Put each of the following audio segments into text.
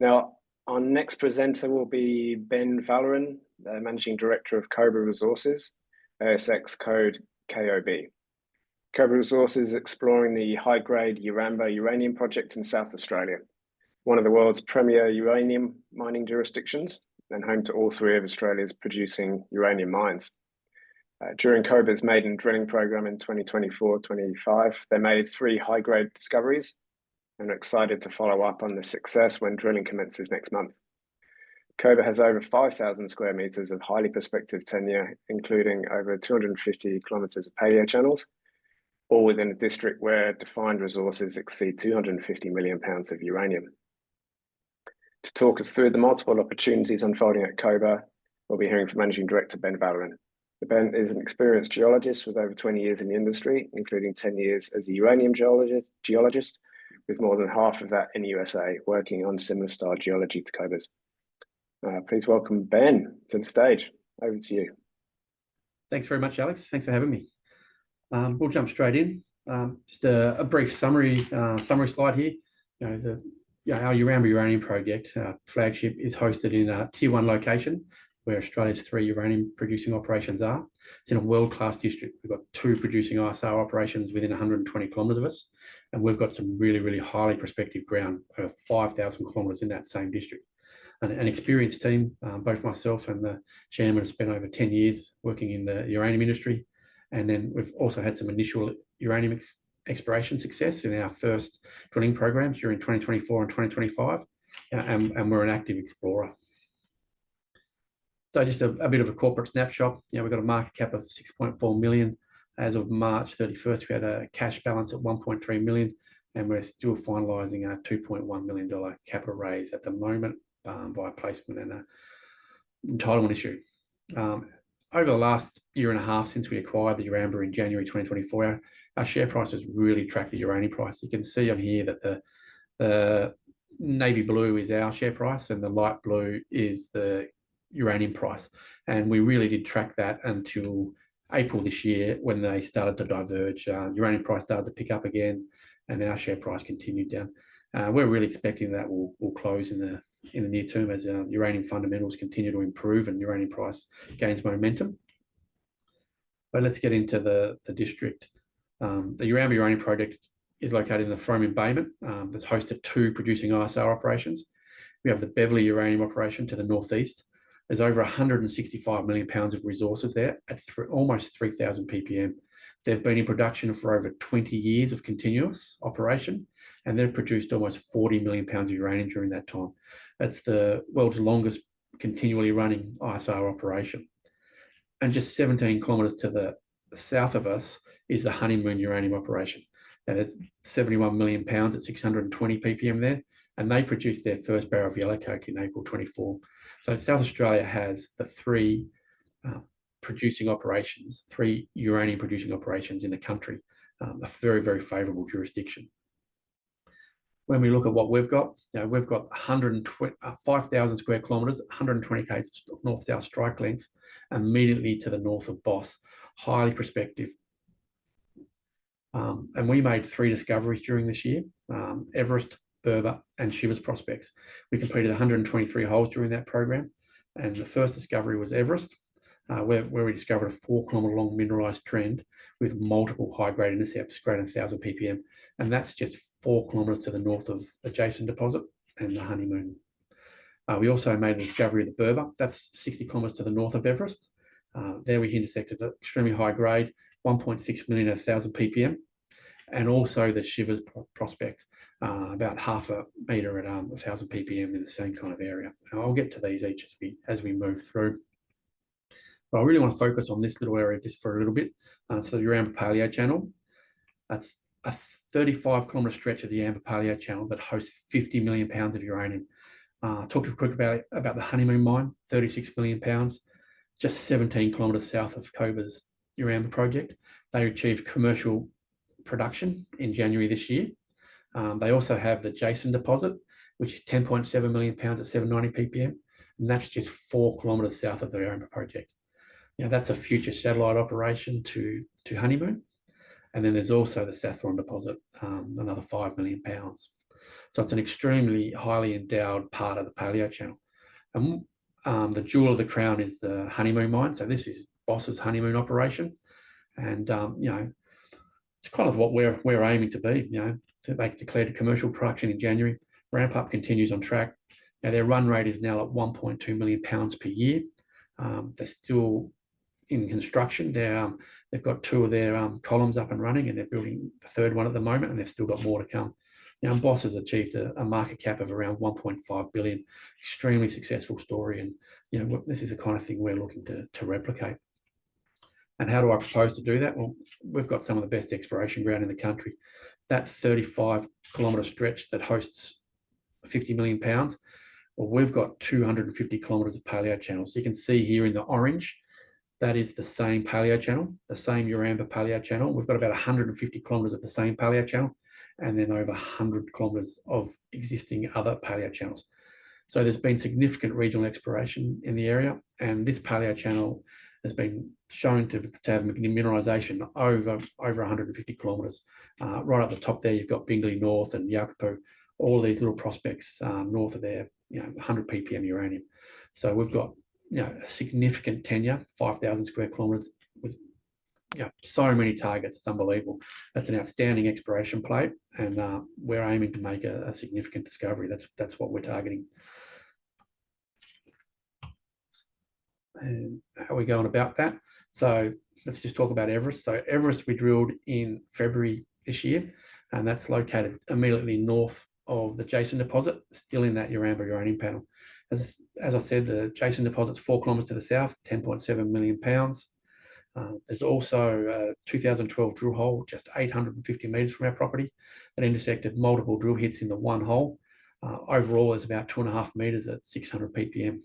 Now, our next presenter will be Ben Vallerin, the Managing Director of Koba Resources, ASX code KOB. Koba Resources is exploring the high-grade uranium project in South Australia, one of the world's premier uranium mining jurisdictions and home to all three of Australia's producing uranium mines. During Koba's maiden drilling program in 2024-25, they made 3 high-grade discoveries and are excited to follow up on the success when drilling commences next month. Koba has over 5,000 square meters of highly prospective tenure, including over 250 kilometers of paleochannels, all within a district where defined resources exceed 250 million pounds of uranium. To talk us through the multiple opportunities unfolding at Koba, we'll be hearing from Managing Director Ben Vallerin. Ben is an experienced geologist with over 20 years in the industry, including 10 years as a uranium geologist, with more than half of that in the USA, working on similar style geology to Koba's. Please welcome Ben to the stage. Over to you. Thanks very much, Alex. Thanks for having me. We'll jump straight in. Just a brief summary slide here. Our Uranium project, flagship, is hosted in a Tier 1 location where Australia's 3 uranium producing operations are. It's in a world-class district. We've got 2 producing ISR operations within 120 kilometres of us, and we've got some really, really highly prospective ground, over 5,000 kilometres in that same district. An experienced team, both myself and the chairman have spent over 10 years working in the uranium industry. And then we've also had some initial uranium exploration success in our first drilling programs during 2024 and 2025, and we're an active explorer. So just a bit of a corporate snapshot. We've got a market cap of 6.4 million. As of March 31st, we had a cash balance at 1.3 million, and we're still finalising our $2.1 million capital raise at the moment by placement and an entitlement issue. Over the last year and a half since we acquired the Urambra in January 2024, our share price has really tracked the uranium price. You can see on here that the navy blue is our share price and the light blue is the uranium price. And we really did track that until April this year when they started to diverge. Uranium price started to pick up again and our share price continued down. We're really expecting that will close in the near term as uranium fundamentals continue to improve and uranium price gains momentum. But let's get into the district. The Urambra Uranium project is located in the Frome embayment that's hosted 2 producing ISR operations. We have the Beverley uranium operation to the northeast. There's over 165 million pounds of resources there at almost 3,000 ppm. They've been in production for over 20 years of continuous operation, and they've produced almost 40 million pounds of uranium during that time. That's the world's longest continually running ISR operation. And just 17 kilometres to the south of us is the Honeymoon uranium operation. Now, there's 71 million pounds at 620 ppm there, and they produced their first barrel of yellow coke in April 24. So South Australia has the 3 producing operations, 3 uranium producing operations in the country, a very, very favourable jurisdiction. When we look at what we've got 5,000 square kilometres, 120 k's of north-south strike length, immediately to the north of Boss, highly prospective. And we made 3 discoveries during this year, Everest, Berber and Shivers prospects. We completed 123 holes during that program, and the first discovery was Everest, where we discovered a 4-kilometre long mineralised trend with multiple high-grade intercepts greater than 1,000 ppm, and that's just 4 kilometres to the north of the Jason deposit and the Honeymoon. We also made the discovery of the Berber. That's 60 kilometres to the north of Everest. There we intersected an extremely high grade, 1.6 million at 1,000 ppm, and also the Shivers prospect, about half a metre at 1,000 ppm in the same kind of area. And I'll get to these each as we move through. But I really want to focus on this little area just for a little bit. So the Urambra Paleochannel, that's a 35-kilometre stretch of the Urambra Paleochannel that hosts 50 million pounds of uranium. Talk to you quick about the Honeymoon mine, 36 million pounds, just 17 kilometres south of Koba's Urambra project. They achieved commercial production in January this year. They also have the Jason deposit, which is 10.7 million pounds at 790 ppm, and that's just 4 kilometres south of the Urambra project. That's a future satellite operation to Honeymoon. And then there's also the Sathorn deposit, another 5 million pounds. So it's an extremely highly endowed part of the paleo channel. And the jewel of the crown is the Honeymoon mine. So this is Boss's Honeymoon operation. And, it's kind of what we're aiming to be. They declared commercial production in January. Ramp up continues on track. Now their run rate is now at 1.2 million pounds per year. They're still in construction. They've got 2 of their columns up and running, and they're building the 3rd one at the moment, and they've still got more to come. Now, Boss has achieved a market cap of around 1.5 billion. Extremely successful story, and this is the kind of thing we're looking to replicate. And how do I propose to do that? Well, we've got some of the best exploration ground in the country. That 35-kilometre stretch that hosts 50 million pounds, well, we've got 250 kilometres of paleo channels. You can see here in the orange, that is the same paleo channel, the same Uramba paleo channel. We've got about 150 kilometres of the same paleo channel, and then over 100 kilometres of existing other paleo channels. So there's been significant regional exploration in the area, and this paleo channel has been shown to have mineralisation over 150 kilometres. Right at the top there, you've got Bingley North and Yakupu, all these little prospects north of there, 100 ppm uranium. So we've got a significant tenure, 5,000 square kilometres with so many targets. It's unbelievable. That's an outstanding exploration play, and we're aiming to make a significant discovery. That's what we're targeting. And how are we going about that? So let's just talk about Everest. So Everest we drilled in February this year, and that's located immediately north of the Jason deposit, still in that Uramba uranium panel. As I said, the Jason deposit's 4 kilometres to the south, 10.7 million pounds. There's also a 2012 drill hole just 850 metres from our property that intersected multiple drill hits in the one hole. Overall, there's about 2.5 metres at 600 ppm.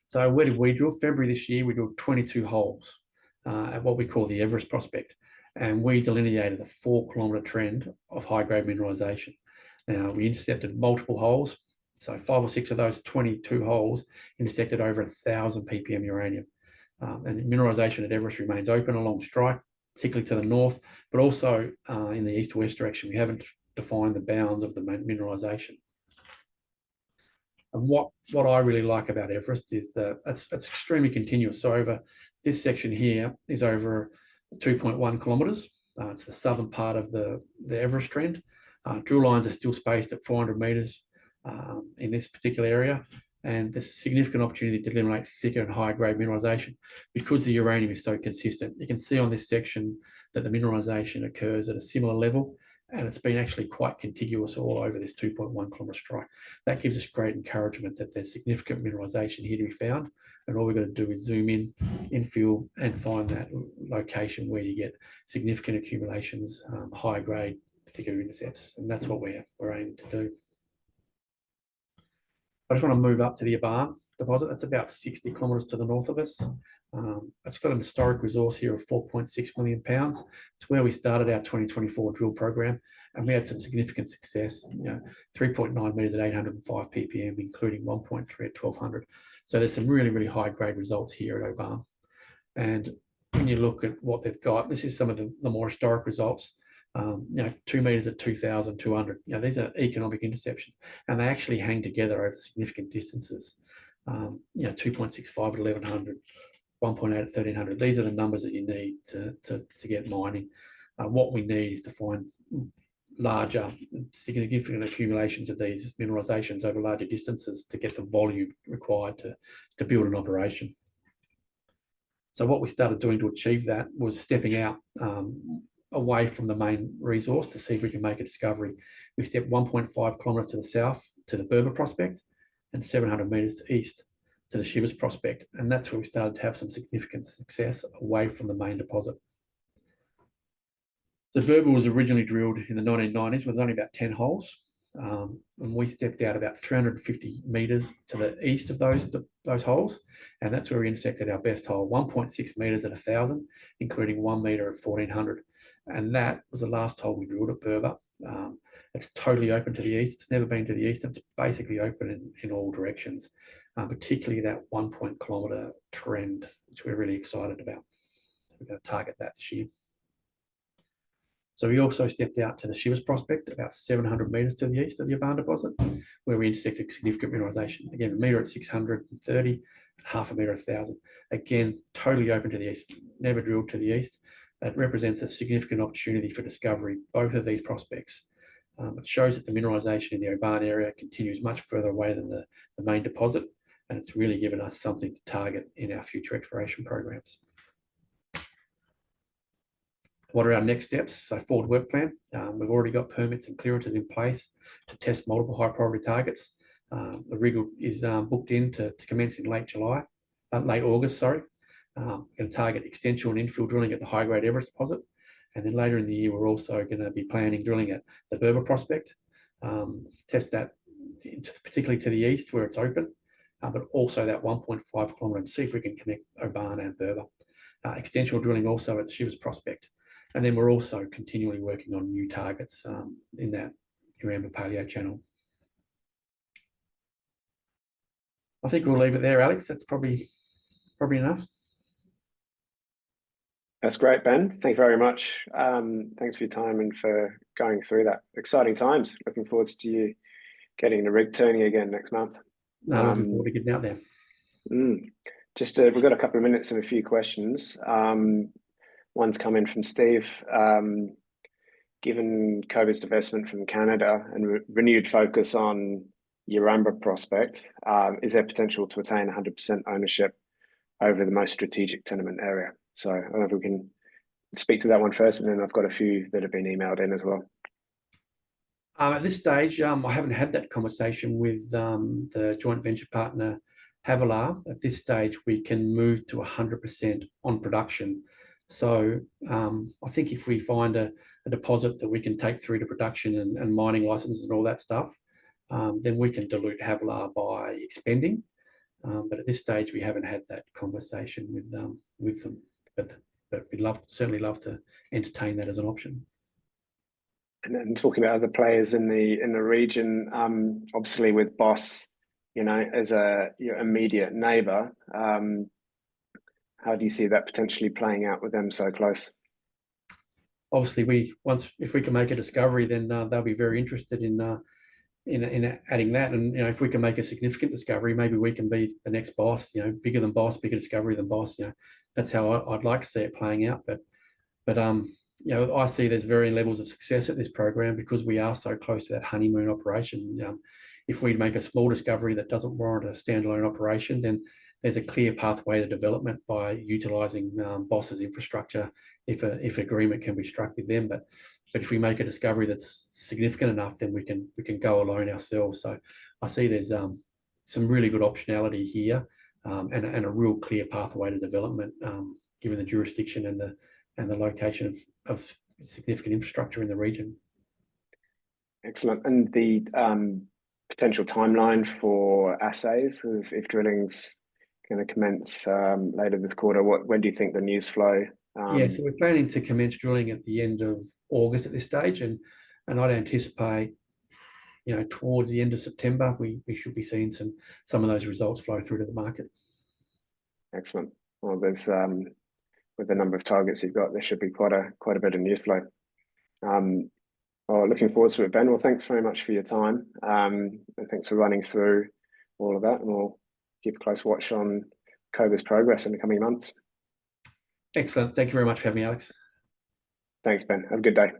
So where did we drill? February this year, we drilled 22 holes at what we call the Everest prospect, and we delineated a 4-kilometre trend of high-grade mineralisation. Now, we intercepted multiple holes, so 5 or 6 of those 22 holes intersected over 1,000 ppm uranium. And mineralisation at Everest remains open along strike, particularly to the north, but also in the east-west direction. We haven't defined the bounds of the mineralisation. And what I really like about Everest is that it's extremely continuous. So over this section here is over 2.1 kilometres. It's the southern part of the Everest trend. Drill lines are still spaced at 400 metres in this particular area, and there's significant opportunity to eliminate thicker and higher grade mineralisation because the uranium is so consistent. You can see on this section that the mineralisation occurs at a similar level, and it's been actually quite contiguous all over this 2.1 kilometre strike. That gives us great encouragement that there's significant mineralisation here to be found, and all we've got to do is zoom in, infill, and find that location where you get significant accumulations, higher grade, thicker intercepts, and that's what we're aiming to do. I just want to move up to the Abarn deposit. That's about 60 kilometres to the north of us. It's got an historic resource here of 4.6 million pounds. It's where we started our 2024 drill program, and we had some significant success, 3.9 metres at 805 ppm, including 1.3 at 1200. So there's some really, really high grade results here at Abarn. And when you look at what they've got, this is some of the more historic results. 2 metres at 2,200. These are economic interceptions, and they actually hang together over significant distances. 2.65 at 1,100, 1.8 at 1,300. These are the numbers that you need to get mining. What we need is to find larger, significant accumulations of these mineralizations over larger distances to get the volume required to build an operation. So what we started doing to achieve that was stepping out away from the main resource to see if we can make a discovery. We stepped 1.5 kilometres to the south to the Berber prospect and 700 metres east to the Shivers prospect. And that's where we started to have some significant success away from the main deposit. The Berber was originally drilled in the 1990s with only about 10 holes. And we stepped out about 350 metres to the east of those holes. And that's where we intersected our best hole, 1.6 metres at 1,000, including 1 metre at 1,400. And that was the last hole we drilled at Berber. It's totally open to the east. It's never been to the east. It's basically open in all directions, particularly that 1 kilometre trend, which we're really excited about. We're going to target that this year. So we also stepped out to the Shivers prospect, about 700 metres to the east of the Urban deposit, where we intersected significant mineralisation. Again, a metre at 630, half a metre at 1,000. Again, totally open to the east, never drilled to the east. That represents a significant opportunity for discovery, both of these prospects. It shows that the mineralisation in the Urban area continues much further away than the main deposit, and it's really given us something to target in our future exploration programs. What are our next steps? So forward work plan. We've already got permits and clearances in place to test multiple high priority targets. The rig is booked in to commence in late August, sorry. Going to target extensional and infill drilling at the high-grade Everest deposit. And then later in the year, we're also going to be planning drilling at the Berber prospect, test that particularly to the east where it's open, but also that 1.5 kilometre, and see if we can connect Urban and Berber. Extensional drilling also at the Shivers prospect. And then we're also continually working on new targets in that Uranium Paleo channel. I think we'll leave it there, Alex. That's probably enough. That's great, Ben. Thank you very much. Thanks for your time and for going through that. Exciting times. Looking forward to you getting the rig turning again next month. Looking forward to getting out there. We've got a couple of minutes and a few questions. One's come in from Steve. Given Koba's divestment from Canada and renewed focus on Uranium prospect, is there potential to attain 100% ownership over the most strategic tenement area? So I don't know if we can speak to that one first, and then I've got a few that have been emailed in as well. At this stage, I haven't had that conversation with the joint venture partner, Havilah. At this stage, we can move to 100% on production. So I think if we find a deposit that we can take through to production and mining licenses and all that stuff, then we can dilute Havilah by expending. But at this stage, we haven't had that conversation with them. But we'd certainly love to entertain that as an option. And then talking about other players in the region, obviously with Boss, as your immediate neighbour, how do you see that potentially playing out with them so close? Obviously, if we can make a discovery, then they'll be very interested in adding that. And if we can make a significant discovery, maybe we can be the next Boss. Bigger than Boss, bigger discovery than Boss. That's how I'd like to see it playing out. But I see there's varying levels of success at this program because we are so close to that honeymoon operation. If we make a small discovery that doesn't warrant a standalone operation, then there's a clear pathway to development by utilising Boss's infrastructure if agreement can be struck with them. But if we make a discovery that's significant enough, then we can go alone ourselves. So I see there's some really good optionality here and a real clear pathway to development, given the jurisdiction and the location of significant infrastructure in the region. Excellent. And the potential timeline for assays, if drilling's going to commence later this quarter, when do you think the news flow? So we're planning to commence drilling at the end of August at this stage, and I'd anticipate, towards the end of September, we should be seeing some of those results flow through to the market. Excellent. Well, there's with the number of targets you've got, there should be quite a bit of news flow. Looking forward to it, Ben. Well, thanks very much for your time, and thanks for running through all of that, and we'll keep a close watch on Koba's progress in the coming months. Excellent. Thank you very much for having me, Alex. Thanks, Ben. Have a good day.